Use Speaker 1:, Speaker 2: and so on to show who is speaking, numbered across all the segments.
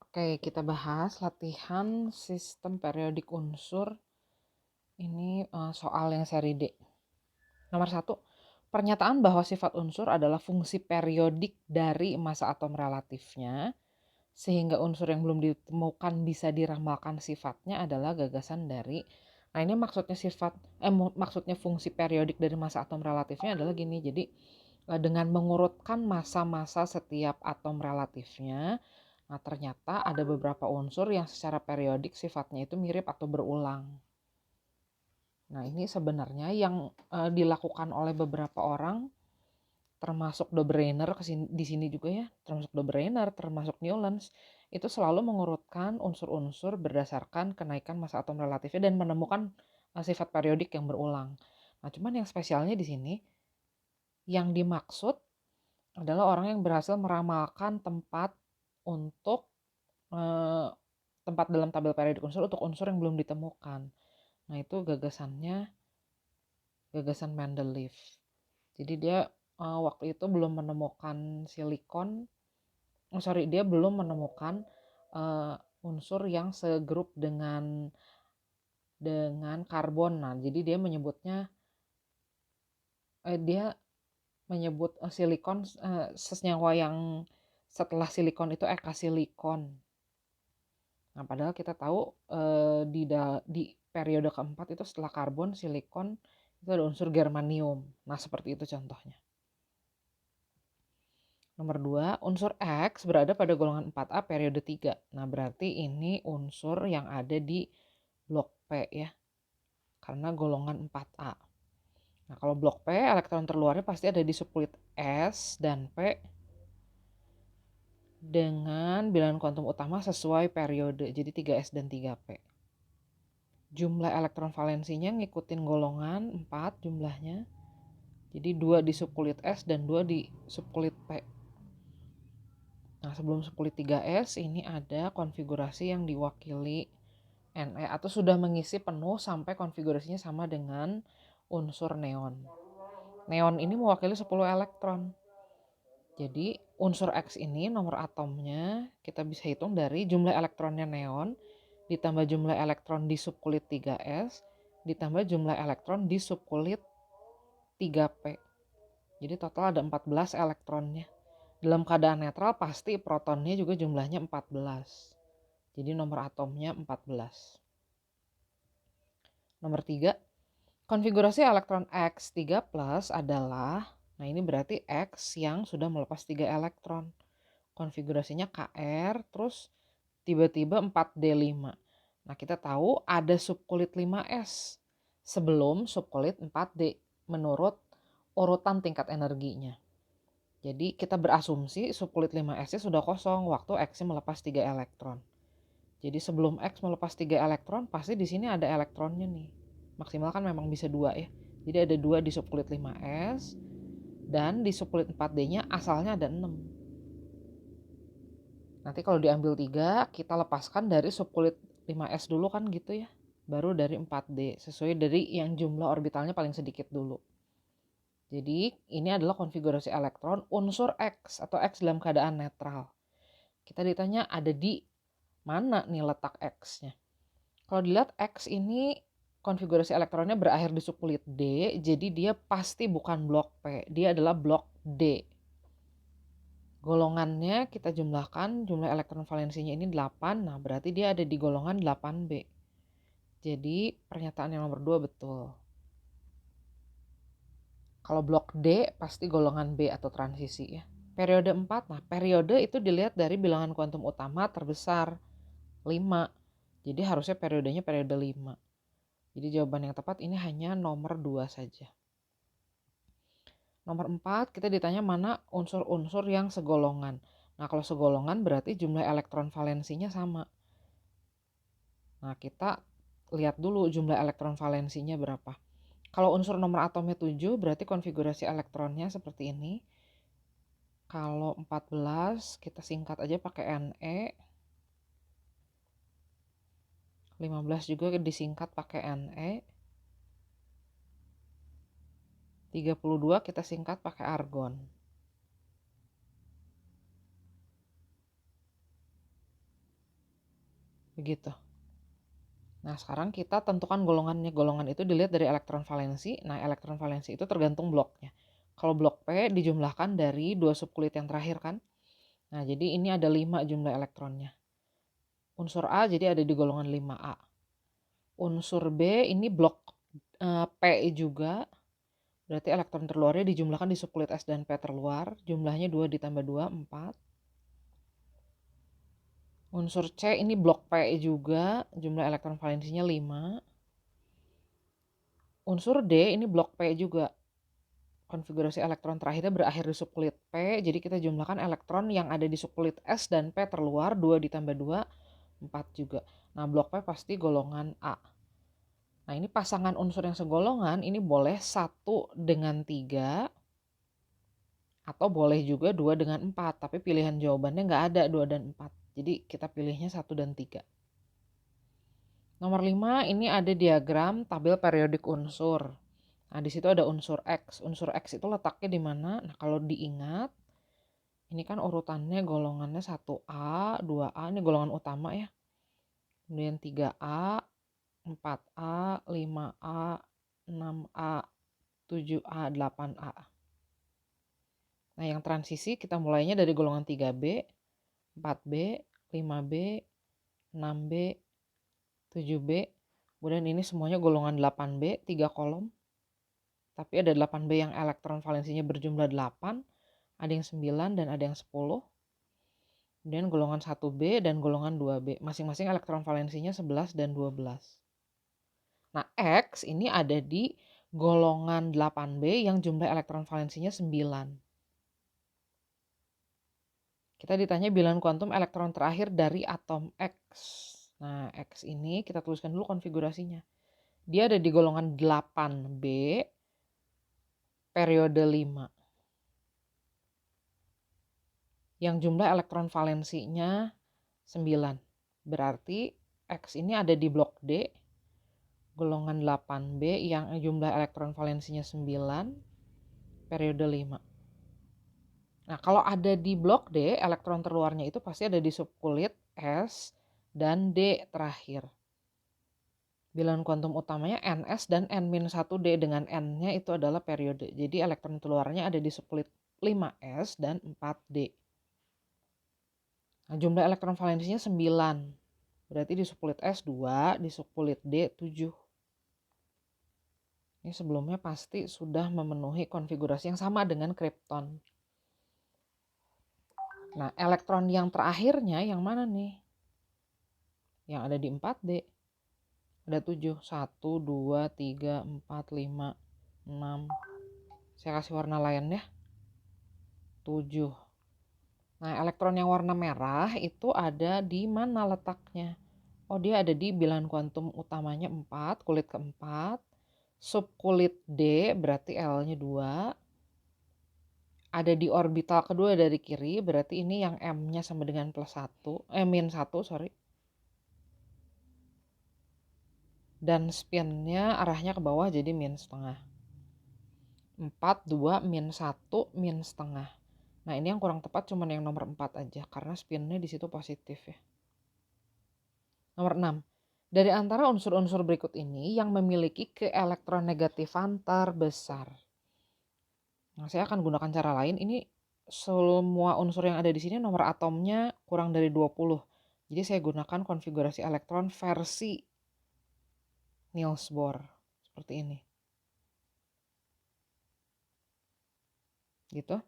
Speaker 1: Oke, kita bahas latihan sistem periodik unsur. Ini soal yang seri D. Nomor 1, pernyataan bahwa sifat unsur adalah fungsi periodik dari massa atom relatifnya, sehingga unsur yang belum ditemukan bisa diramalkan sifatnya adalah gagasan dari. Nah, ini maksudnya fungsi periodik dari massa atom relatifnya adalah gini. Jadi, dengan mengurutkan massa-massa setiap atom relatifnya, nah ternyata ada beberapa unsur yang secara periodik sifatnya itu mirip atau berulang. Nah, ini sebenarnya yang dilakukan oleh beberapa orang, termasuk Dobereiner di sini juga ya, termasuk Dobereiner, termasuk Newlands, itu selalu mengurutkan unsur-unsur berdasarkan kenaikan massa atom relatifnya dan menemukan sifat periodik yang berulang. Nah, cuman yang spesialnya di sini, yang dimaksud adalah orang yang berhasil meramalkan tempat untuk tempat dalam tabel periodik unsur untuk unsur yang belum ditemukan. Nah, itu gagasan Mendeleev. Jadi dia waktu itu belum menemukan dia belum menemukan unsur yang segrup dengan karbon. Nah, jadi dia menyebut silikon senyawa yang setelah silikon itu ekasilikon. Nah, padahal kita tahu di periode keempat itu setelah karbon, silikon, itu ada unsur germanium. Nah, seperti itu contohnya. Nomor 2, unsur X berada pada golongan 4A periode 3. Nah, berarti ini unsur yang ada di blok P ya, karena golongan 4A. Nah, kalau blok P, elektron terluarnya pasti ada di subkulit S dan P dengan bilangan kuantum utama sesuai periode, jadi 3S dan 3P. Jumlah elektron valensinya ngikutin golongan 4 jumlahnya. Jadi 2 di subkulit S dan 2 di subkulit P. Nah, sebelum subkulit 3S ini ada konfigurasi yang diwakili Ne atau sudah mengisi penuh sampai konfigurasinya sama dengan unsur neon. Neon ini mewakili 10 elektron. Jadi unsur X ini nomor atomnya kita bisa hitung dari jumlah elektronnya neon ditambah jumlah elektron di subkulit 3S ditambah jumlah elektron di subkulit 3P. Jadi total ada 14 elektronnya. Dalam keadaan netral pasti protonnya juga jumlahnya 14. Jadi nomor atomnya 14. Nomor 3, konfigurasi elektron X3+ adalah, nah ini berarti X yang sudah melepas 3 elektron. Konfigurasinya Kr, terus tiba-tiba 4D5. Nah, kita tahu ada subkulit 5S sebelum subkulit 4D menurut urutan tingkat energinya. Jadi kita berasumsi subkulit 5S sudah kosong waktu X melepas 3 elektron. Jadi sebelum X melepas 3 elektron pasti di sini ada elektronnya nih. Maksimal kan memang bisa 2 ya. Jadi ada 2 di subkulit 5S dan di subkulit 4D-nya asalnya ada 6. Nanti kalau diambil 3, kita lepaskan dari subkulit 5S dulu kan gitu ya. Baru dari 4D, sesuai dari yang jumlah orbitalnya paling sedikit dulu. Jadi ini adalah konfigurasi elektron unsur X atau X dalam keadaan netral. Kita ditanya ada di mana nih letak X-nya. Kalau dilihat X ini konfigurasi elektronnya berakhir di subkulit D, jadi dia pasti bukan blok P, dia adalah blok D. Golongannya kita jumlahkan, jumlah elektron valensinya ini 8, nah berarti dia ada di golongan 8B. Jadi pernyataan yang nomor 2 betul. Kalau blok D pasti golongan B atau transisi ya. Periode 4, nah periode itu dilihat dari bilangan kuantum utama terbesar 5. Jadi harusnya periodenya periode 5. Jadi jawaban yang tepat ini hanya nomor 2 saja. Nomor 4 kita ditanya mana unsur-unsur yang segolongan. Nah, kalau segolongan berarti jumlah elektron valensinya sama. Nah, kita lihat dulu jumlah elektron valensinya berapa. Kalau unsur nomor atomnya 7 berarti konfigurasi elektronnya seperti ini. Kalau 14 kita singkat aja pakai Ne. 15 juga disingkat pakai Ne. 32 kita singkat pakai argon. 。 . . . . . . . . . . . . . . . . . . . . . . . . . . . . . . . . . . . . . . . . . . . . . . . . . . . . . . . . Begitu. Nah, sekarang kita tentukan golongannya. Golongan itu dilihat dari elektron valensi. Nah, elektron valensi itu tergantung bloknya. Kalau blok P dijumlahkan dari 2 subkulit yang terakhir kan. Nah, jadi ini ada 5 jumlah elektronnya. Unsur A jadi ada di golongan 5A. Unsur B ini blok P juga. Berarti elektron terluarnya dijumlahkan di subkulit S dan P terluar. Jumlahnya 2 ditambah 2, 4. Unsur C ini blok P juga. Jumlah elektron valensinya 5. Unsur D ini blok P juga. Konfigurasi elektron terakhirnya berakhir di subkulit P. Jadi kita jumlahkan elektron yang ada di subkulit S dan P terluar. 2 ditambah 2, 4 juga. Nah, blok P pasti golongan A. Nah, ini pasangan unsur yang segolongan ini boleh 1 dengan 3 atau boleh juga 2 dengan 4. Tapi pilihan jawabannya nggak ada 2 dan 4. Jadi kita pilihnya 1 dan 3. Nomor 5 ini ada diagram tabel periodik unsur. Nah, di situ ada unsur X. Unsur X itu letaknya di mana? Nah, kalau diingat, ini kan urutannya golongannya 1A, 2A, ini golongan utama ya. Kemudian 3A, 4A, 5A, 6A, 7A, 8A. Nah, yang transisi kita mulainya dari golongan 3B, 4B, 5B, 6B, 7B. Kemudian ini semuanya golongan 8B, 3 kolom. Tapi ada 8B yang elektron valensinya berjumlah 8, ada yang 9 dan ada yang 10. Kemudian golongan 1B dan golongan 2B. Masing-masing elektron valensinya 11 dan 12. Nah, X ini ada di golongan 8B yang jumlah elektron valensinya 9. Kita ditanya bilangan kuantum elektron terakhir dari atom X. Nah, X ini kita tuliskan dulu konfigurasinya. Dia ada di golongan 8B, periode 5. Yang jumlah elektron valensinya 9. Berarti X ini ada di blok D, golongan 8B yang jumlah elektron valensinya 9, periode 5. Nah, kalau ada di blok D, elektron terluarnya itu pasti ada di subkulit S dan D terakhir. Bilangan kuantum utamanya Ns dan N-1D dengan N-nya itu adalah periode. Jadi elektron terluarnya ada di subkulit 5S dan 4D. Nah, jumlah elektron valensinya 9. Berarti di subkulit S 2, di subkulit D 7. Ini sebelumnya pasti sudah memenuhi konfigurasi yang sama dengan kripton. Nah, elektron yang terakhirnya yang mana nih? Yang ada di 4D. Ada 7. 1, 2, 3, 4, 5, 6. Saya kasih warna lain ya. 7. Nah, elektron yang warna merah itu ada di mana letaknya? Oh, dia ada di bilangan kuantum utamanya 4, kulit keempat. Subkulit D berarti L-nya 2. Ada di orbital kedua dari kiri, berarti ini yang M-nya sama dengan min 1, sorry. Dan spinnya arahnya ke bawah jadi min setengah. 4, 2, min 1, min setengah. Nah, ini yang kurang tepat cuma yang nomor 4 aja, karena spinnya di situ positif ya. Nomor 6. Dari antara unsur-unsur berikut ini yang memiliki keelektronegatifan terbesar. Nah, saya akan gunakan cara lain. Ini semua unsur yang ada di sini nomor atomnya kurang dari 20. Jadi saya gunakan konfigurasi elektron versi Niels Bohr. Seperti ini. Gitu.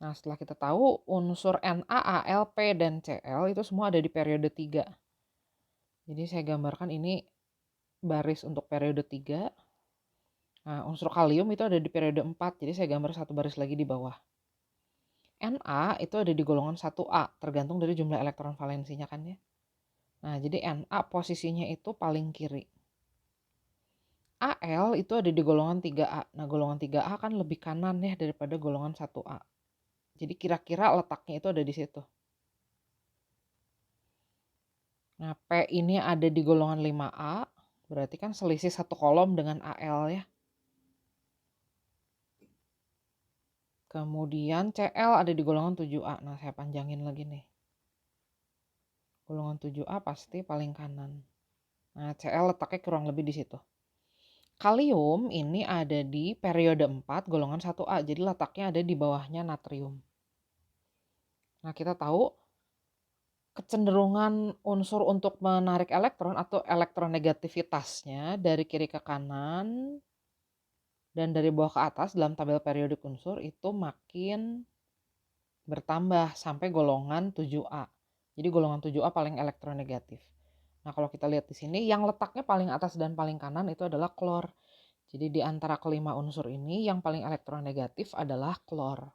Speaker 1: Nah, setelah kita tahu unsur NaAl, P, dan Cl itu semua ada di periode 3. Jadi saya gambarkan ini baris untuk periode 3. Nah, unsur kalium itu ada di periode 4. Jadi saya gambar satu baris lagi di bawah. Na itu ada di golongan 1A, tergantung dari jumlah elektron valensinya kan ya. Nah, jadi Na posisinya itu paling kiri. Al itu ada di golongan 3A. Nah, golongan 3A kan lebih kanan ya daripada golongan 1A. Jadi kira-kira letaknya itu ada di situ. Nah, P ini ada di golongan 5A. Berarti kan selisih satu kolom dengan Al ya. Kemudian Cl ada di golongan 7A. Nah, saya panjangin lagi nih. Golongan 7A pasti paling kanan. Nah, Cl letaknya kurang lebih di situ. Kalium ini ada di periode 4 golongan 1A, jadi letaknya ada di bawahnya natrium. Nah, kita tahu kecenderungan unsur untuk menarik elektron atau elektronegativitasnya dari kiri ke kanan dan dari bawah ke atas dalam tabel periodik unsur itu makin bertambah sampai golongan 7A. Jadi golongan 7A paling elektronegatif. Nah, kalau kita lihat di sini yang letaknya paling atas dan paling kanan itu adalah klor. Jadi di antara kelima unsur ini yang paling elektronegatif adalah klor.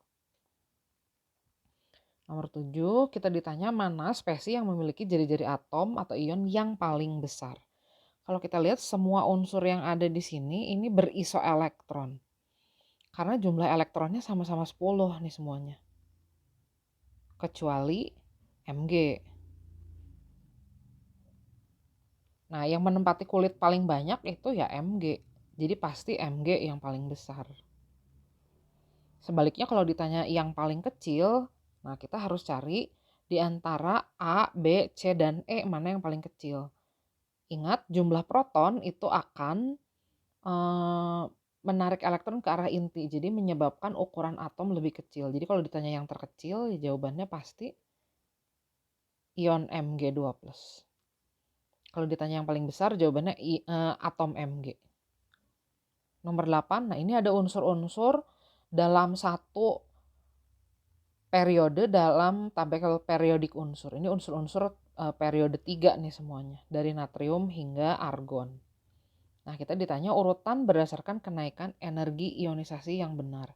Speaker 1: Nomor 7, kita ditanya mana spesies yang memiliki jari-jari atom atau ion yang paling besar. Kalau kita lihat semua unsur yang ada di sini ini berisoelektron. Karena jumlah elektronnya sama-sama 10 nih semuanya. Kecuali Mg. Nah, yang menempati kulit paling banyak itu ya Mg. Jadi pasti Mg yang paling besar. Sebaliknya kalau ditanya yang paling kecil, nah kita harus cari di antara A, B, C, dan E mana yang paling kecil. Ingat jumlah proton itu akan menarik elektron ke arah inti. Jadi menyebabkan ukuran atom lebih kecil. Jadi kalau ditanya yang terkecil, ya jawabannya pasti ion Mg2+. Kalau ditanya yang paling besar, jawabannya atom Mg. Nomor 8, nah ini ada unsur-unsur dalam satu periode dalam tabel periodik unsur. Ini unsur-unsur periode 3 nih semuanya. Dari natrium hingga argon. Nah, kita ditanya urutan berdasarkan kenaikan energi ionisasi yang benar.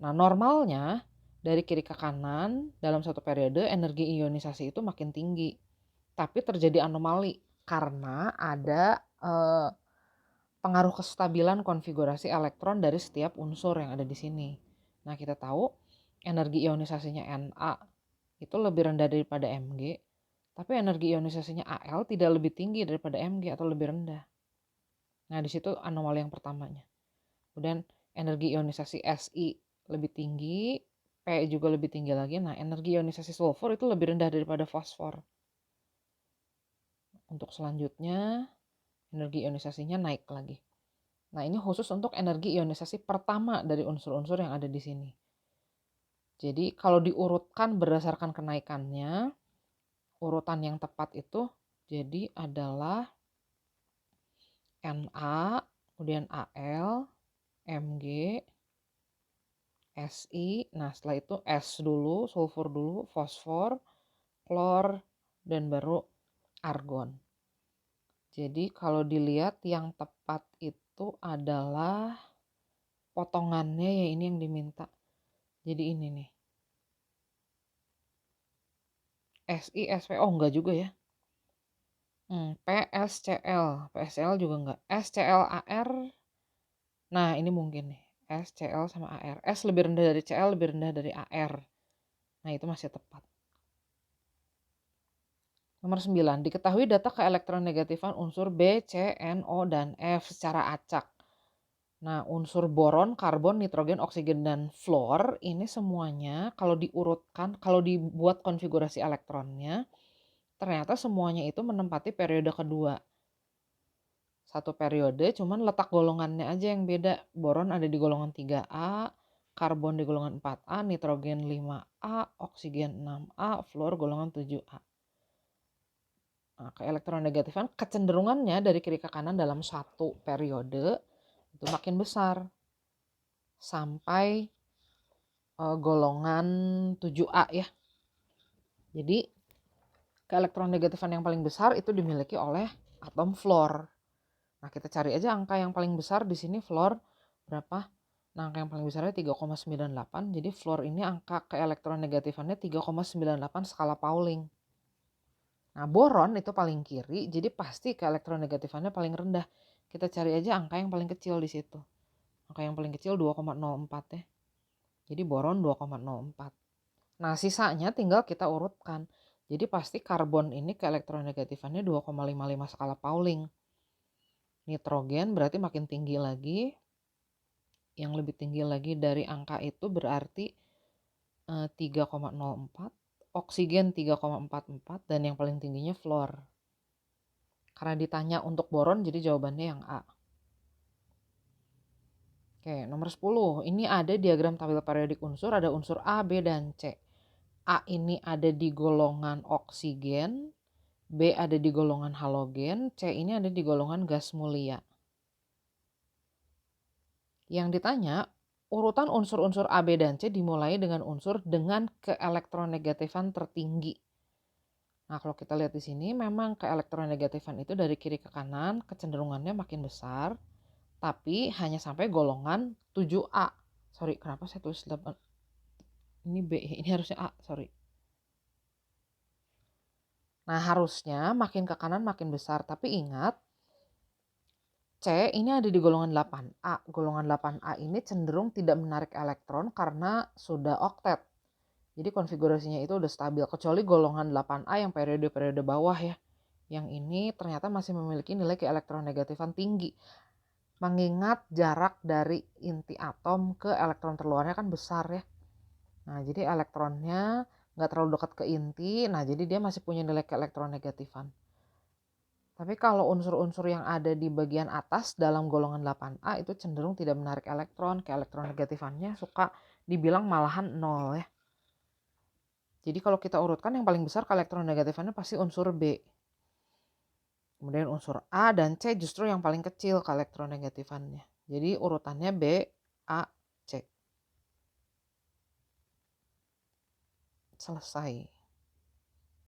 Speaker 1: Nah, normalnya dari kiri ke kanan dalam satu periode energi ionisasi itu makin tinggi. Tapi terjadi anomali karena ada pengaruh kestabilan konfigurasi elektron dari setiap unsur yang ada di sini. Nah, kita tahu energi ionisasinya Na itu lebih rendah daripada Mg, tapi energi ionisasinya Al tidak lebih tinggi daripada Mg atau lebih rendah. Nah, di situ anomali yang pertamanya. Kemudian energi ionisasi Si lebih tinggi, P juga lebih tinggi lagi. Nah, energi ionisasi sulfur itu lebih rendah daripada fosfor. Untuk selanjutnya, energi ionisasinya naik lagi. Nah, ini khusus untuk energi ionisasi pertama dari unsur-unsur yang ada di sini. Jadi, kalau diurutkan berdasarkan kenaikannya, urutan yang tepat itu jadi adalah Na, kemudian Al, Mg, Si, nah setelah itu S dulu, sulfur dulu, fosfor, klor, dan baru argon. Jadi kalau dilihat yang tepat itu adalah potongannya ya ini yang diminta. Jadi ini nih. Si, Sp, oh enggak juga ya. PSCl juga enggak. SClAr, nah ini mungkin nih. SCl sama AR. S lebih rendah dari Cl, lebih rendah dari AR. Nah itu masih tepat. Nomor 9, diketahui data keelektronegatifan unsur B, C, NO, dan F secara acak. Nah, unsur boron, karbon, nitrogen, oksigen, dan fluor ini semuanya kalau diurutkan, kalau dibuat konfigurasi elektronnya, ternyata semuanya itu menempati periode kedua. Satu periode, cuman letak golongannya aja yang beda. Boron ada di golongan 3A, karbon di golongan 4A, nitrogen 5A, oksigen 6A, fluor golongan 7A. Nah, keelektronegatifan kecenderungannya dari kiri ke kanan dalam satu periode itu makin besar sampai golongan 7A ya. Jadi keelektronegatifan yang paling besar itu dimiliki oleh atom fluor. Nah, kita cari aja angka yang paling besar di sini fluor berapa? Nah, angka yang paling besarnya 3,98. Jadi fluor ini angka keelektronegatifannya 3,98 skala Pauling. Nah, boron itu paling kiri, jadi pasti keelektronegatifannya paling rendah. Kita cari aja angka yang paling kecil di situ. Angka yang paling kecil 2,04 ya. Jadi boron 2,04. Nah, sisanya tinggal kita urutkan. Jadi pasti karbon ini keelektronegatifannya 2,55 skala Pauling. Nitrogen berarti makin tinggi lagi. Yang lebih tinggi lagi dari angka itu berarti 3,04. oksigen 3,44 dan yang paling tingginya fluor. Karena ditanya untuk boron jadi jawabannya yang A. Oke, nomor 10. Ini ada diagram tabel periodik unsur, ada unsur A, B, dan C. A ini ada di golongan oksigen, B ada di golongan halogen, C ini ada di golongan gas mulia. Yang ditanya, urutan unsur-unsur A, B, dan C dimulai dengan unsur dengan keelektronegatifan tertinggi. Nah, kalau kita lihat di sini memang keelektronegatifan itu dari kiri ke kanan kecenderungannya makin besar, tapi hanya sampai golongan 7A. Sorry, kenapa saya tulis 8? Ini B, ini harusnya A, sorry. Nah, harusnya makin ke kanan makin besar, tapi ingat C ini ada di golongan 8A. Golongan 8A ini cenderung tidak menarik elektron karena sudah oktet. Jadi konfigurasinya itu udah stabil, kecuali golongan 8A yang periode-periode bawah ya. Yang ini ternyata masih memiliki nilai keelektronegatifan tinggi. Mengingat jarak dari inti atom ke elektron terluarnya kan besar ya. Nah, jadi elektronnya nggak terlalu dekat ke inti, nah jadi dia masih punya nilai keelektronegatifan. Tapi kalau unsur-unsur yang ada di bagian atas dalam golongan 8A itu cenderung tidak menarik elektron, keelektronegatifannya suka dibilang malahan 0 ya. Jadi kalau kita urutkan yang paling besar keelektronegatifannya pasti unsur B. Kemudian unsur A dan C justru yang paling kecil keelektronegatifannya. Jadi urutannya B, A, C. Selesai.